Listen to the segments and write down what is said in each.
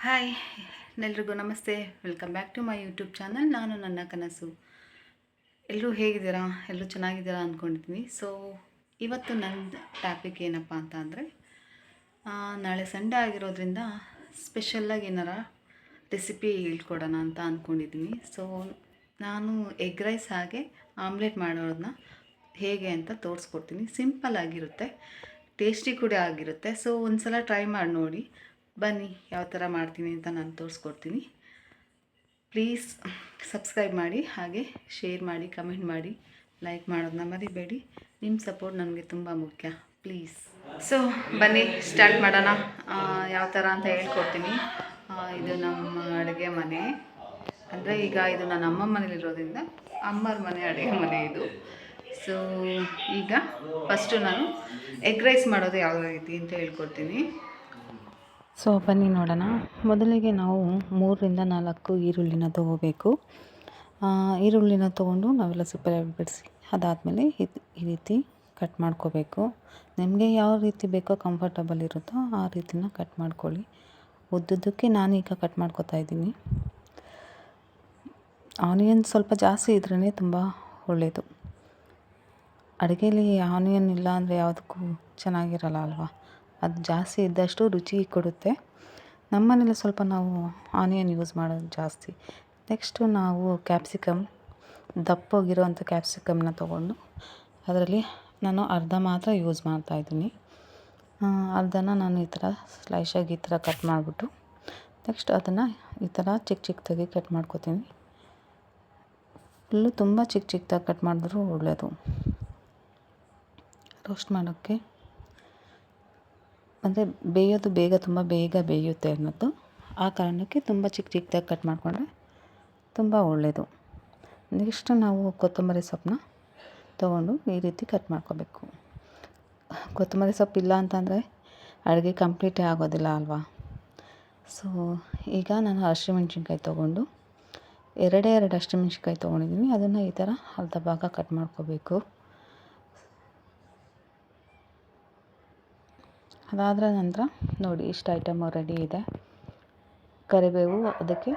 Hi, ಎಲ್ರಿಗೂ ನಮಸ್ತೆ. Welcome back to my YouTube channel. ನಾನು ನನ್ನ ಕನಸು. ಎಲ್ಲರೂ ಹೇಗಿದ್ದೀರಾ? ಎಲ್ಲರೂ ಚೆನ್ನಾಗಿದ್ದೀರಾ ಅಂದ್ಕೊಂಡಿದ್ದೀನಿ. ಸೊ ಇವತ್ತು ನನ್ನ ಟಾಪಿಕ್ ಏನಪ್ಪ ಅಂತ ಅಂದರೆ, ನಾಳೆ ಸಂಡೇ ಆಗಿರೋದ್ರಿಂದ ಸ್ಪೆಷಲ್ಲಾಗಿ ಏನಾರ ರೆಸಿಪಿ ಹೇಳ್ಕೊಡೋಣ ಅಂತ ಅಂದ್ಕೊಂಡಿದ್ದೀನಿ. ಸೊ ನಾನು ಎಗ್ ರೈಸ್ ಹಾಗೆ ಆಮ್ಲೆಟ್ ಮಾಡೋದನ್ನ ಹೇಗೆ ಅಂತ ತೋರಿಸ್ಕೊಡ್ತೀನಿ. ಸಿಂಪಲ್ ಆಗಿರುತ್ತೆ, ಟೇಸ್ಟಿ ಕೂಡ ಆಗಿರುತ್ತೆ. ಸೊ ಒಂದು ಸಲ ಟ್ರೈ ಮಾಡಿ ನೋಡಿ. ಬನ್ನಿ, ಯಾವ ಥರ ಮಾಡ್ತೀನಿ ಅಂತ ನಾನು ತೋರಿಸ್ಕೊಡ್ತೀನಿ. ಪ್ಲೀಸ್ ಸಬ್ಸ್ಕ್ರೈಬ್ ಮಾಡಿ, ಹಾಗೆ ಶೇರ್ ಮಾಡಿ, ಕಮೆಂಟ್ ಮಾಡಿ, ಲೈಕ್ ಮಾಡೋದನ್ನ ಮರಿಬೇಡಿ. ನಿಮ್ಮ ಸಪೋರ್ಟ್ ನನಗೆ ತುಂಬ ಮುಖ್ಯ, ಪ್ಲೀಸ್. ಸೊ ಬನ್ನಿ ಸ್ಟಾರ್ಟ್ ಮಾಡೋಣ. ಯಾವ ಥರ ಅಂತ ಹೇಳ್ಕೊಡ್ತೀನಿ. ಇದು ನಮ್ಮ ಅಡುಗೆ ಮನೆ, ಅಂದರೆ ಈಗ ಇದು ನನ್ನ ಅಮ್ಮ ಮನೇಲಿರೋದ್ರಿಂದ ಅಮ್ಮರ ಮನೆ ಅಡುಗೆ ಮನೆ ಇದು. ಸೊ ಈಗ ಫಸ್ಟು ನಾನು ಎಗ್ ರೈಸ್ ಮಾಡೋದು ಯಾವ ರೀತಿ ಅಂತ ಹೇಳ್ಕೊಡ್ತೀನಿ. ಸೊ ಬನ್ನಿ ನೋಡೋಣ. ಮೊದಲಿಗೆ ನಾವು 3-4 ಈರುಳ್ಳಿನ ತೊಗೋಬೇಕು. ಈರುಳ್ಳಿನ ತೊಗೊಂಡು ನಾವೆಲ್ಲ ಸೆಪರೇಟ್ ಬಿಡಿಸಿ ಅದಾದಮೇಲೆ ಈ ರೀತಿ ಕಟ್ ಮಾಡ್ಕೋಬೇಕು. ನಿಮಗೆ ಯಾವ ರೀತಿ ಬೇಕೋ, ಕಂಫರ್ಟಬಲ್ ಇರುತ್ತೋ ಆ ರೀತಿನ ಕಟ್ ಮಾಡ್ಕೊಳ್ಳಿ. ಉದ್ದುದ್ದಕ್ಕೆ ನಾನೀಗ ಕಟ್ ಮಾಡ್ಕೋತಾ ಇದ್ದೀನಿ. ಆನಿಯನ್ ಸ್ವಲ್ಪ ಜಾಸ್ತಿ ಇದ್ರೇ ತುಂಬ ಒಳ್ಳೆಯದು. ಅಡುಗೆಯಲ್ಲಿ ಆನಿಯನ್ ಇಲ್ಲ ಅಂದರೆ ಯಾವುದಕ್ಕೂ ಚೆನ್ನಾಗಿರಲ್ಲ ಅಲ್ವಾ. ಅದು ಜಾಸ್ತಿ ಇದ್ದಷ್ಟು ರುಚಿ ಕೊಡುತ್ತೆ. ನಮ್ಮನೇಲಿ ಸ್ವಲ್ಪ ನಾವು ಆನಿಯನ್ ಯೂಸ್ ಮಾಡೋದು ಜಾಸ್ತಿ. ನೆಕ್ಸ್ಟು ನಾವು ಕ್ಯಾಪ್ಸಿಕಮ್, ದಪ್ಪಗಿರೋವಂಥ ಕ್ಯಾಪ್ಸಿಕಮ್ನ ತೊಗೊಂಡು ಅದರಲ್ಲಿ ನಾನು ಅರ್ಧ ಮಾತ್ರ ಯೂಸ್ ಮಾಡ್ತಾಯಿದ್ದೀನಿ. ಅರ್ಧನ ನಾನು ಈ ಥರ ಸ್ಲೈಸಾಗಿ ಈ ಥರ ಕಟ್ ಮಾಡಿಬಿಟ್ಟು ನೆಕ್ಸ್ಟ್ ಅದನ್ನು ಈ ಥರ ಚಿಕ್ಕದಾಗಿ ಕಟ್ ಮಾಡ್ಕೊತೀನಿ. ಫುಲ್ಲು ತುಂಬ ಚಿಕ್ಕದಾಗಿ ಕಟ್ ಮಾಡಿದ್ರೂ ಒಳ್ಳೆಯದು ರೋಸ್ಟ್ ಮಾಡೋಕ್ಕೆ. ಅಂದರೆ ಬೇಯೋದು ತುಂಬ ಬೇಗ ಬೇಯುತ್ತೆ ಅನ್ನೋದು, ಆ ಕಾರಣಕ್ಕೆ ತುಂಬ ಚಿಕ್ಕದಾಗಿ ಕಟ್ ಮಾಡಿಕೊಂಡ್ರೆ ತುಂಬ ಒಳ್ಳೆಯದು. ನೆಕ್ಸ್ಟ್ ನಾವು ಕೊತ್ತಂಬರಿ ಸೊಪ್ಪನ್ನ ತೊಗೊಂಡು ಈ ರೀತಿ ಕಟ್ ಮಾಡ್ಕೋಬೇಕು. ಕೊತ್ತಂಬರಿ ಸೊಪ್ಪು ಇಲ್ಲ ಅಂತಂದರೆ ಅಡುಗೆ ಕಂಪ್ಲೀಟೇ ಆಗೋದಿಲ್ಲ ಅಲ್ವಾ. ಸೊ ಈಗ ನಾನು ಹಸಿಮೆಣ್ಸಿನ್ಕಾಯಿ ತೊಗೊಂಡು ಎರಡೇ ಹಸಿಮೆಣ್ಸಿನ್ಕಾಯಿ ತೊಗೊಂಡಿದ್ದೀನಿ. ಅದನ್ನು ಈ ಥರ ಅರ್ಧ ಭಾಗ ಕಟ್ ಮಾಡ್ಕೋಬೇಕು. ಅದಾದ ನಂತರ ನೋಡಿ, ಇಷ್ಟು ಐಟಮು ರೆಡಿ ಇದೆ. ಕರಿಬೇವು ಅದಕ್ಕೆ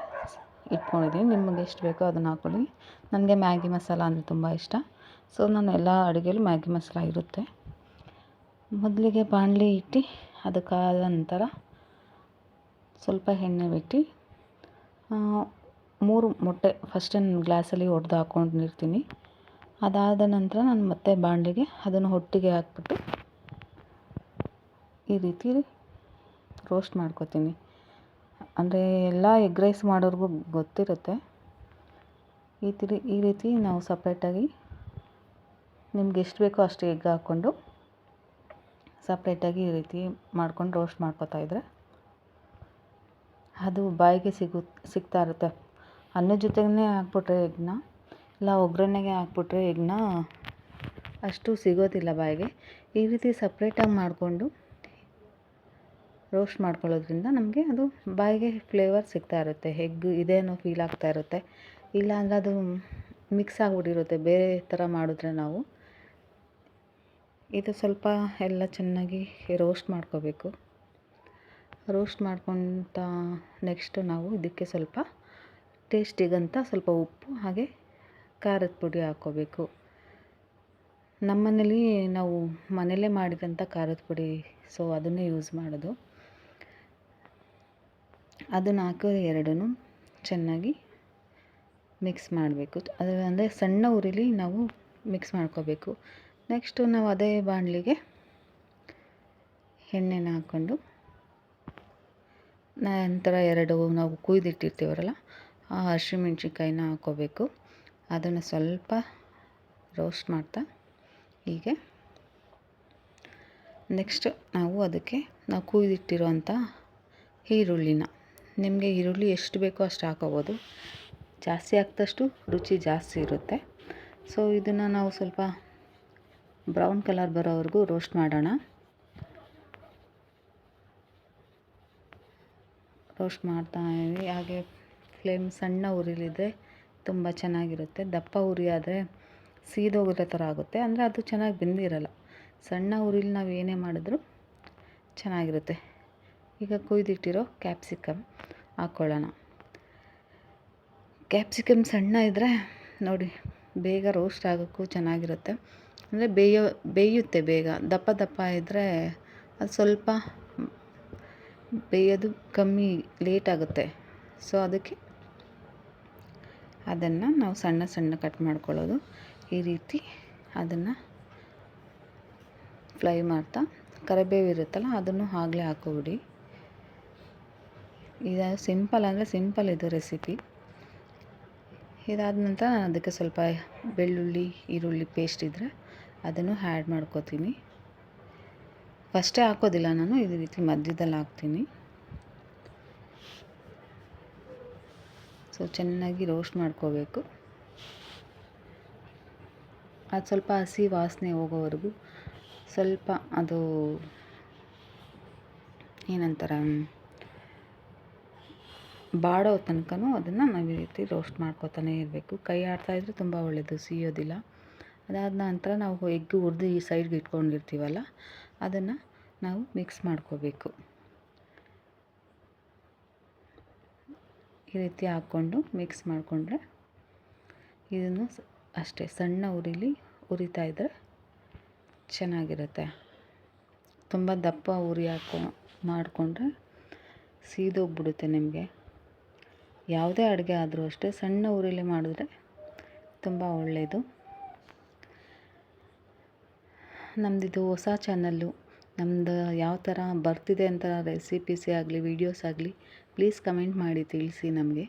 ಇಟ್ಕೊಂಡಿದ್ದೀನಿ. ನಿಮಗೆ ಎಷ್ಟು ಬೇಕೋ ಅದನ್ನು ಹಾಕ್ಕೊಳ್ಳಿ. ನನಗೆ ಮ್ಯಾಗಿ ಮಸಾಲ ಅಂದರೆ ತುಂಬ ಇಷ್ಟ. ಸೊ ನಾನು ಎಲ್ಲ ಅಡುಗೆಯಲ್ಲೂ ಮ್ಯಾಗಿ ಮಸಾಲ ಇರುತ್ತೆ. ಮೊದಲಿಗೆ ಬಾಣಲಿ ಇಟ್ಟು ಅದಕ್ಕಾದ ನಂತರ ಸ್ವಲ್ಪ ಎಣ್ಣೆ ಬಿಟ್ಟು 3 ಮೊಟ್ಟೆ ಫಸ್ಟೇ ನಾನು ಗ್ಲಾಸಲ್ಲಿ ಒಡೆದು ಹಾಕ್ಕೊಂಡಿರ್ತೀನಿ. ಅದಾದ ನಂತರ ನಾನು ಮತ್ತೆ ಬಾಣಲಿಗೆ ಅದನ್ನು ಒಟ್ಟಿಗೆ ಹಾಕ್ಬಿಟ್ಟು ಈ ರೀತಿ ರೋಸ್ಟ್ ಮಾಡ್ಕೊತೀನಿ. ಅಂದರೆ ಎಲ್ಲ ಎಗ್ ರೈಸ್ ಮಾಡೋರಿಗೂ ಗೊತ್ತಿರುತ್ತೆ. ಈ ರೀತಿ ನಾವು ಸಪ್ರೇಟಾಗಿ ನಿಮ್ಗೆ ಎಷ್ಟು ಬೇಕೋ ಅಷ್ಟು ಎಗ್ ಹಾಕ್ಕೊಂಡು ಸಪ್ರೇಟಾಗಿ ಈ ರೀತಿ ಮಾಡ್ಕೊಂಡು ರೋಸ್ಟ್ ಮಾಡ್ಕೊತಾಯಿದ್ರೆ ಅದು ಬಾಯಿಗೆ ಸಿಗ್ತಾ ಇರುತ್ತೆ. ಅನ್ನದ ಜೊತೆಗೇ ಹಾಕ್ಬಿಟ್ರೆ ಎಗ್ನ, ಇಲ್ಲ ಒಗ್ಗರಣೆಗೆ ಹಾಕ್ಬಿಟ್ರೆ ಎಗ್ನ ಅಷ್ಟು ಸಿಗೋದಿಲ್ಲ ಬಾಯಿಗೆ. ಈ ರೀತಿ ಸಪ್ರೇಟಾಗಿ ಮಾಡಿಕೊಂಡು ರೋಸ್ಟ್ ಮಾಡ್ಕೊಳ್ಳೋದ್ರಿಂದ ನಮಗೆ ಅದು ಬಾಯಿಗೆ ಫ್ಲೇವರ್ ಸಿಗ್ತಾ ಇರುತ್ತೆ. ಎಗ್ ಇದೆ ಅನ್ನೋ ಫೀಲ್ ಆಗ್ತಾ ಇರುತ್ತೆ. ಇಲ್ಲಾಂದರೆ ಅದು ಮಿಕ್ಸ್ ಆಗಿಬಿಟ್ಟಿರುತ್ತೆ ಬೇರೆ ಥರ ಮಾಡಿದ್ರೆ. ನಾವು ಇದು ಸ್ವಲ್ಪ ಎಲ್ಲ ಚೆನ್ನಾಗಿ ರೋಸ್ಟ್ ಮಾಡ್ಕೋಬೇಕು. ರೋಸ್ಟ್ ಮಾಡ್ಕೊತ ನೆಕ್ಸ್ಟು ನಾವು ಇದಕ್ಕೆ ಸ್ವಲ್ಪ ಟೇಸ್ಟಿಗಂತ ಸ್ವಲ್ಪ ಉಪ್ಪು ಹಾಗೆ ಖಾರದ ಪುಡಿ ಹಾಕ್ಕೋಬೇಕು. ನಮ್ಮನೇಲಿ ನಾವು ಮನೆಯಲ್ಲೇ ಮಾಡಿದಂಥ ಖಾರದ ಪುಡಿ, ಸೊ ಅದನ್ನೇ ಯೂಸ್ ಮಾಡೋದು. ಅದನ್ನು ಹಾಕಿ ಎರಡೂ ಚೆನ್ನಾಗಿ ಮಿಕ್ಸ್ ಮಾಡಬೇಕು. ಅದು ಅಂದರೆ ಸಣ್ಣ ಉರಿಲಿ ನಾವು ಮಿಕ್ಸ್ ಮಾಡ್ಕೋಬೇಕು. ನೆಕ್ಸ್ಟು ನಾವು ಅದೇ ಬಾಣಲಿಗೆ ಎಣ್ಣೆನ ಹಾಕ್ಕೊಂಡು ನಂತರ ನಾವು ಕುಯ್ದಿಟ್ಟಿರ್ತೀವಲ್ಲ ಆ ಹಸಿಮೆಣ್ಸಿನ್ಕಾಯಿನ ಹಾಕ್ಕೋಬೇಕು. ಅದನ್ನು ಸ್ವಲ್ಪ ರೋಸ್ಟ್ ಮಾಡ್ತಾ ಹೀಗೆ ನೆಕ್ಸ್ಟ್ ನಾವು ಕುಯ್ದಿಟ್ಟಿರೋಂಥ ಈರುಳ್ಳಿನ, ನಿಮಗೆ ಈರುಳ್ಳಿ ಎಷ್ಟು ಬೇಕೋ ಅಷ್ಟು ಹಾಕೋಬೋದು. ಜಾಸ್ತಿ ಹಾಕಿದಷ್ಟು ರುಚಿ ಜಾಸ್ತಿ ಇರುತ್ತೆ. ಸೊ ಇದನ್ನು ನಾವು ಸ್ವಲ್ಪ ಬ್ರೌನ್ ಕಲರ್ ಬರೋವರೆಗೂ ರೋಸ್ಟ್ ಮಾಡೋಣ. ರೋಸ್ಟ್ ಮಾಡ್ತಾ ಇದ್ದೀವಿ. ಹಾಗೆ ಫ್ಲೇಮ್ ಸಣ್ಣ ಉರಿಲಿದ್ರೆ ತುಂಬ ಚೆನ್ನಾಗಿರುತ್ತೆ. ದಪ್ಪ ಉರಿ ಆದರೆ ಸೀದೋಗಿರೋ ಥರ ಆಗುತ್ತೆ, ಅಂದರೆ ಅದು ಚೆನ್ನಾಗಿ ಬೆಂದಿರಲ್ಲ. ಸಣ್ಣ ಉರಿಲಿ ನಾವು ಏನೇ ಮಾಡಿದ್ರೂ ಚೆನ್ನಾಗಿರುತ್ತೆ. ಈಗ ಕುಯ್ದಿಟ್ಟಿರೋ ಕ್ಯಾಪ್ಸಿಕಮ್ ಹಾಕ್ಕೊಳ್ಳೋಣ. ಕ್ಯಾಪ್ಸಿಕಮ್ ಸಣ್ಣ ಇದ್ದರೆ ನೋಡಿ ಬೇಗ ರೋಸ್ಟ್ ಆಗೋಕ್ಕೂ ಚೆನ್ನಾಗಿರುತ್ತೆ, ಅಂದರೆ ಬೇಯುತ್ತೆ ಬೇಗ. ದಪ್ಪ ದಪ್ಪ ಇದ್ದರೆ ಅದು ಸ್ವಲ್ಪ ಬೇಯೋದು ಕಮ್ಮಿ ಲೇಟ್ ಆಗುತ್ತೆ. ಸೊ ಅದಕ್ಕೆ ಅದನ್ನು ನಾವು ಸಣ್ಣ ಸಣ್ಣ ಕಟ್ ಮಾಡ್ಕೊಳ್ಳೋದು. ಈ ರೀತಿ ಅದನ್ನು ಫ್ರೈ ಮಾಡ್ತಾ ಕರಿಬೇವು ಇರುತ್ತಲ್ಲ ಅದನ್ನು ಆಗಲೇ ಹಾಕೋಬಿಡಿ. ಇದು ಸಿಂಪಲ್ ಅಂದರೆ ಸಿಂಪಲ್ ಇದು ರೆಸಿಪಿ. ಇದಾದ ನಂತರ ನಾನು ಅದಕ್ಕೆ ಸ್ವಲ್ಪ ಬೆಳ್ಳುಳ್ಳಿ ಈರುಳ್ಳಿ ಪೇಸ್ಟ್ ಇದ್ದರೆ ಅದನ್ನು ಆ್ಯಡ್ ಮಾಡ್ಕೋತೀನಿ. ಫಸ್ಟೇ ಹಾಕೋದಿಲ್ಲ ನಾನು, ಈ ರೀತಿ ಮಧ್ಯದಲ್ಲಿ ಹಾಕ್ತೀನಿ. ಸೊ ಚೆನ್ನಾಗಿ ರೋಸ್ಟ್ ಮಾಡ್ಕೋಬೇಕು. ಅದು ಸ್ವಲ್ಪ ಹಸಿ ವಾಸನೆ ಹೋಗೋವರೆಗೂ ಸ್ವಲ್ಪ ಅದು ಏನಂತಾರೆ ಬಾಡೋ ತನಕನೂ ಅದನ್ನು ನಾವು ಈ ರೀತಿ ರೋಸ್ಟ್ ಮಾಡ್ಕೊತಾನೆ ಇರಬೇಕು. ಕೈ ಆಡ್ತಾಯಿದ್ರೆ ತುಂಬ ಒಳ್ಳೆಯದು, ಸಿಯೋದಿಲ್ಲ. ಅದಾದ ನಂತರ ನಾವು ಎಗ್ ಹುರಿದು ಈ ಸೈಡ್ಗೆ ಇಟ್ಕೊಂಡಿರ್ತೀವಲ್ಲ ಅದನ್ನು ನಾವು ಮಿಕ್ಸ್ ಮಾಡ್ಕೋಬೇಕು. ಈ ರೀತಿ ಹಾಕ್ಕೊಂಡು ಮಿಕ್ಸ್ ಮಾಡಿಕೊಂಡ್ರೆ ಇದನ್ನು ಅಷ್ಟೇ ಸಣ್ಣ ಉರಿಲಿ ಉರಿತಾ ಇದ್ದರೆ ಚೆನ್ನಾಗಿರುತ್ತೆ. ತುಂಬ ದಪ್ಪ ಉರಿ ಮಾಡಿಕೊಂಡ್ರೆ ಸೀದೋಗ್ಬಿಡುತ್ತೆ ನಿಮಗೆ. ಯಾವುದೇ ಅಡುಗೆ ಆದರೂ ಅಷ್ಟೇ ಸಣ್ಣ ಉರಿಲಿ ಮಾಡಿದ್ರೆ ತುಂಬ ಒಳ್ಳೆಯದು. ನಮ್ಮದಿದು ಹೊಸ ಚಾನಲ್ಲು, ನಮ್ಮದು ಯಾವ ಥರ ಬರ್ತಿದೆ ಅಂತ ರೆಸಿಪೀಸೇ ಆಗಲಿ ವೀಡಿಯೋಸ್ ಆಗಲಿ ಪ್ಲೀಸ್ ಕಮೆಂಟ್ ಮಾಡಿ ತಿಳಿಸಿ. ನಮಗೆ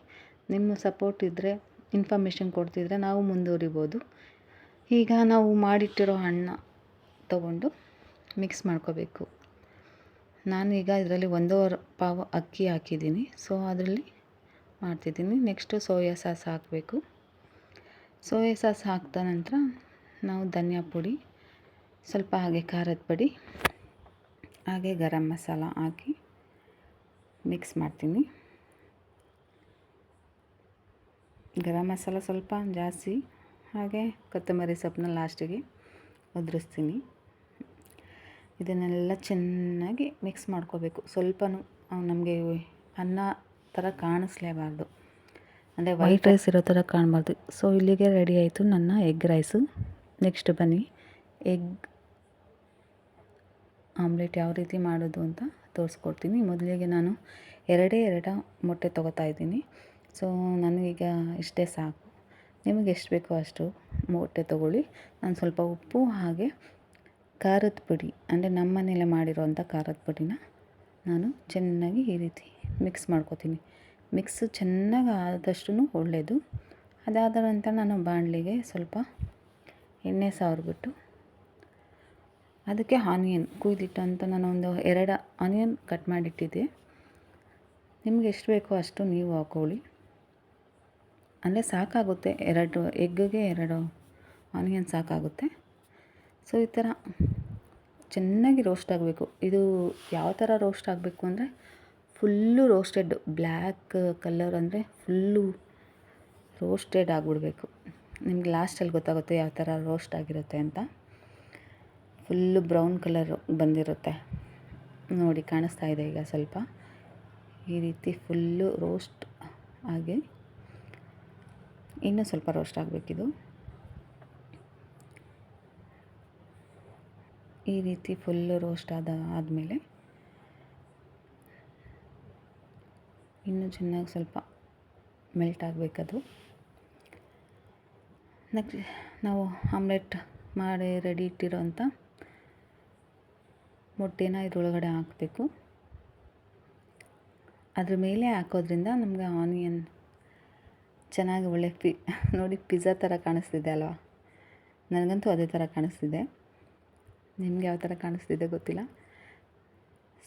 ನಿಮ್ಮ ಸಪೋರ್ಟ್ ಇದ್ದರೆ, ಇನ್ಫಾರ್ಮೇಷನ್ ಕೊಡ್ತಿದ್ರೆ ನಾವು ಮುಂದುವರಿಬೋದು. ಈಗ ನಾವು ಮಾಡಿಟ್ಟಿರೋ ಹಣ್ಣು ತಗೊಂಡು ಮಿಕ್ಸ್ ಮಾಡ್ಕೋಬೇಕು. ನಾನೀಗ ಇದರಲ್ಲಿ 1.5 ಪಾವು ಅಕ್ಕಿ ಹಾಕಿದ್ದೀನಿ. ಸೊ ಅದರಲ್ಲಿ ಮಾಡ್ತಿದ್ದೀನಿ. ನೆಕ್ಸ್ಟು ಸೋಯಾ ಸಾಸ್ ಹಾಕಬೇಕು. ಸೋಯಾ ಸಾಸ್ ಹಾಕಿದ ನಂತರ ನಾವು ಧನಿಯಾ ಪುಡಿ, ಸ್ವಲ್ಪ ಹಾಗೆ ಖಾರದ ಪುಡಿ, ಹಾಗೆ ಗರಂ ಮಸಾಲ ಹಾಕಿ ಮಿಕ್ಸ್ ಮಾಡ್ತೀನಿ. ಗರಂ ಮಸಾಲ ಸ್ವಲ್ಪ ಜಾಸ್ತಿ, ಹಾಗೆ ಕೊತ್ತಂಬರಿ ಸೊಪ್ಪನ್ನ ಲಾಸ್ಟಿಗೆ ಉದುರಿಸ್ತೀನಿ. ಇದನ್ನೆಲ್ಲ ಚೆನ್ನಾಗಿ ಮಿಕ್ಸ್ ಮಾಡ್ಕೋಬೇಕು. ಸ್ವಲ್ಪನೂ ನಮಗೆ ಅನ್ನ ಥರ ಕಾಣಿಸ್ಲೇಬಾರ್ದು, ಅಂದರೆ ವೈಟ್ ರೈಸ್ ಇರೋ ಥರ ಕಾಣಬಾರ್ದು. ಸೊ ಇಲ್ಲಿಗೆ ರೆಡಿ ಆಯಿತು ನನ್ನ ಎಗ್ ರೈಸು. ನೆಕ್ಸ್ಟ್ ಬನ್ನಿ ಎಗ್ ಆಮ್ಲೆಟ್ ಯಾವ ರೀತಿ ಮಾಡೋದು ಅಂತ ತೋರಿಸ್ಕೊಡ್ತೀನಿ. ಮೊದಲಿಗೆ ನಾನು ಎರಡು ಮೊಟ್ಟೆ ತೊಗೋತಾ ಇದ್ದೀನಿ. ಸೊ ನನಗೀಗ ಇಷ್ಟೇ ಸಾಕು. ನಿಮಗೆ ಎಷ್ಟು ಬೇಕೋ ಅಷ್ಟು ಮೊಟ್ಟೆ ತೊಗೊಳ್ಳಿ. ನಾನು ಸ್ವಲ್ಪ ಉಪ್ಪು ಹಾಗೆ ಖಾರದ ಪುಡಿ, ಅಂದರೆ ನಮ್ಮ ಮನೇಲೆ ಮಾಡಿರೋವಂಥ ಖಾರದ ಪುಡಿನ ನಾನು ಚೆನ್ನಾಗಿ ಈ ರೀತಿ ಮಿಕ್ಸ್ ಮಾಡ್ಕೋತೀನಿ. ಮಿಕ್ಸ್ ಚೆನ್ನಾಗಿ ಆದಷ್ಟು ಒಳ್ಳೆಯದು. ಅದಾದ ನಂತರ ನಾನು ಬಾಣಲಿಗೆ ಸ್ವಲ್ಪ ಎಣ್ಣೆ ಸಾವ್ರಿಬಿಟ್ಟು ಅದಕ್ಕೆ ಆನಿಯನ್ ಕುಯ್ದಿಟ್ಟಂತ ನಾನು ಒಂದು 2 ಆನಿಯನ್ ಕಟ್ ಮಾಡಿಟ್ಟಿದ್ದೆ. ನಿಮಗೆ ಎಷ್ಟು ಬೇಕೋ ಅಷ್ಟು ನೀವು ಹಾಕ್ಕೊಳ್ಳಿ, ಅಂದರೆ ಸಾಕಾಗುತ್ತೆ. 2 ಎಗ್ಗೆ 2 ಆನಿಯನ್ ಸಾಕಾಗುತ್ತೆ. ಸೊ ಈ ಥರ ಚೆನ್ನಾಗಿ ರೋಸ್ಟ್ ಆಗಬೇಕು. ಇದು ಯಾವ ಥರ ರೋಸ್ಟ್ ಆಗಬೇಕು ಅಂದರೆ ಫುಲ್ಲು ರೋಸ್ಟೆಡ್, ಬ್ಲ್ಯಾಕ್ ಕಲರ್ ಅಂದರೆ ಫುಲ್ಲು ರೋಸ್ಟೆಡ್ ಆಗಿಬಿಡ್ಬೇಕು. ನಿಮ್ಗೆ ಲಾಸ್ಟಲ್ಲಿ ಗೊತ್ತಾಗುತ್ತೆ ಯಾವ ಥರ ರೋಸ್ಟ್ ಆಗಿರುತ್ತೆ ಅಂತ. ಫುಲ್ಲು ಬ್ರೌನ್ ಕಲರ್ ಬಂದಿರುತ್ತೆ ನೋಡಿ, ಕಾಣಿಸ್ತಾ ಇದೆ ಈಗ ಸ್ವಲ್ಪ. ಈ ರೀತಿ ಫುಲ್ಲು ರೋಸ್ಟ್ ಆಗಿ ಇನ್ನೂ ಸ್ವಲ್ಪ ರೋಸ್ಟ್ ಆಗಬೇಕಿದು. ಈ ರೀತಿ ಫುಲ್ಲು ರೋಸ್ಟ್ ಆದಮೇಲೆ ಇನ್ನೂ ಚೆನ್ನಾಗಿ ಸ್ವಲ್ಪ ಮೆಲ್ಟ್ ಆಗಬೇಕದು. ನೆಕ್ಸ್ಟ್ ನಾವು ಆಮ್ಲೆಟ್ ಮಾಡಿ ರೆಡಿ ಇಟ್ಟಿರೋಂಥ ಮೊಟ್ಟೆನ ಇದ್ರೊಳಗಡೆ ಹಾಕಬೇಕು. ಅದ್ರ ಮೇಲೆ ಹಾಕೋದ್ರಿಂದ ನಮಗೆ ಆನಿಯನ್ ಚೆನ್ನಾಗಿ ಒಳ್ಳೆ ನೋಡಿ ಪಿಜ್ಜಾ ಥರ ಕಾಣಿಸ್ತಿದೆ ಅಲ್ವಾ? ನನಗಂತೂ ಅದೇ ಥರ ಕಾಣಿಸ್ತಿದೆ. ನಿಮ್ಗೆ ಯಾವ ಥರ ಕಾಣಿಸ್ತಿದೆ ಗೊತ್ತಿಲ್ಲ.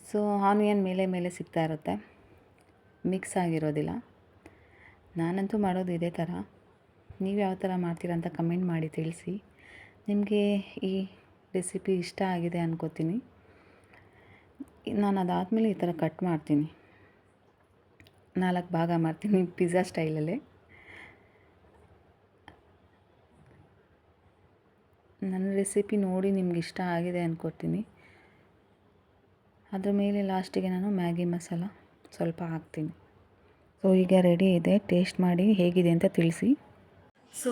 ಸೊ ಆನಿಯನ್ ಮೇಲೆ ಸಿಗ್ತಾ ಇರುತ್ತೆ, ಮಿಕ್ಸ್ ಆಗಿರೋದಿಲ್ಲ. ನಾನಂತೂ ಮಾಡೋದು ಇದೇ ಥರ. ನೀವು ಯಾವ ಥರ ಮಾಡ್ತೀರಾ ಅಂತ ಕಮೆಂಟ್ ಮಾಡಿ ತಿಳಿಸಿ. ನಿಮಗೆ ಈ ರೆಸಿಪಿ ಇಷ್ಟ ಆಗಿದೆ ಅನ್ಕೋತೀನಿ. ನಾನು ಅದಾದಮೇಲೆ ಈ ಥರ ಕಟ್ ಮಾಡ್ತೀನಿ, 4 ಭಾಗ ಮಾಡ್ತೀನಿ ಪಿಜ್ಜಾ ಸ್ಟೈಲಲ್ಲೇ. ನನ್ನ ರೆಸಿಪಿ ನೋಡಿ ನಿಮ್ಗೆ ಇಷ್ಟ ಆಗಿದೆ ಅಂದ್ಕೊಳ್ತೀನಿ. ಅದ್ರ ಮೇಲೆ ಲಾಸ್ಟಿಗೆ ನಾನು ಮ್ಯಾಗಿ ಮಸಾಲ ಸ್ವಲ್ಪ ಹಾಕ್ತೀನಿ. ಸೊ ಈಗ ರೆಡಿ ಇದೆ, ಟೇಸ್ಟ್ ಮಾಡಿ ಹೇಗಿದೆ ಅಂತ ತಿಳಿಸಿ. ಸೊ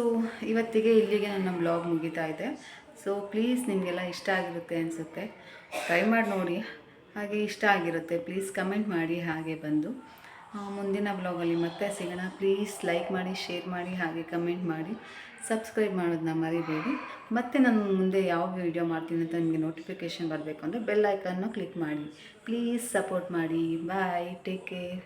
ಇವತ್ತಿಗೆ ಇಲ್ಲಿಗೆ ನನ್ನ ಬ್ಲಾಗ್ ಮುಗಿತಾ ಇದೆ. ಸೊ ಪ್ಲೀಸ್ ನಿಮಗೆಲ್ಲ ಇಷ್ಟ ಆಗಿರುತ್ತೆ ಅನಿಸುತ್ತೆ, ಟ್ರೈ ಮಾಡಿ ನೋಡಿ. ಹಾಗೆ ಇಷ್ಟ ಆಗಿರುತ್ತೆ ಪ್ಲೀಸ್ ಕಮೆಂಟ್ ಮಾಡಿ. ಹಾಗೆ ಬಂದು ಮುಂದಿನ ಬ್ಲಾಗಲ್ಲಿ ಮತ್ತೆ ಸಿಗೋಣ. ಪ್ಲೀಸ್ ಲೈಕ್ ಮಾಡಿ, ಶೇರ್ ಮಾಡಿ, ಹಾಗೆ ಕಮೆಂಟ್ ಮಾಡಿ, ಸಬ್ಸ್ಕ್ರೈಬ್ ಮಾಡೋದನ್ನ ಮರಿಬೇಡಿ. ಮತ್ತು ನಾನು ಮುಂದೆ ಯಾವ ವೀಡಿಯೋ ಮಾಡ್ತೀನಿ ಅಂತ ನಿಮಗೆ ನೋಟಿಫಿಕೇಷನ್ ಬರಬೇಕು ಅಂದರೆ ಬೆಲ್ ಐಕನ್ನ ಕ್ಲಿಕ್ ಮಾಡಿ. ಪ್ಲೀಸ್ ಸಪೋರ್ಟ್ ಮಾಡಿ. ಬಾಯ್, ಟೇಕ್ ಕೇರ್.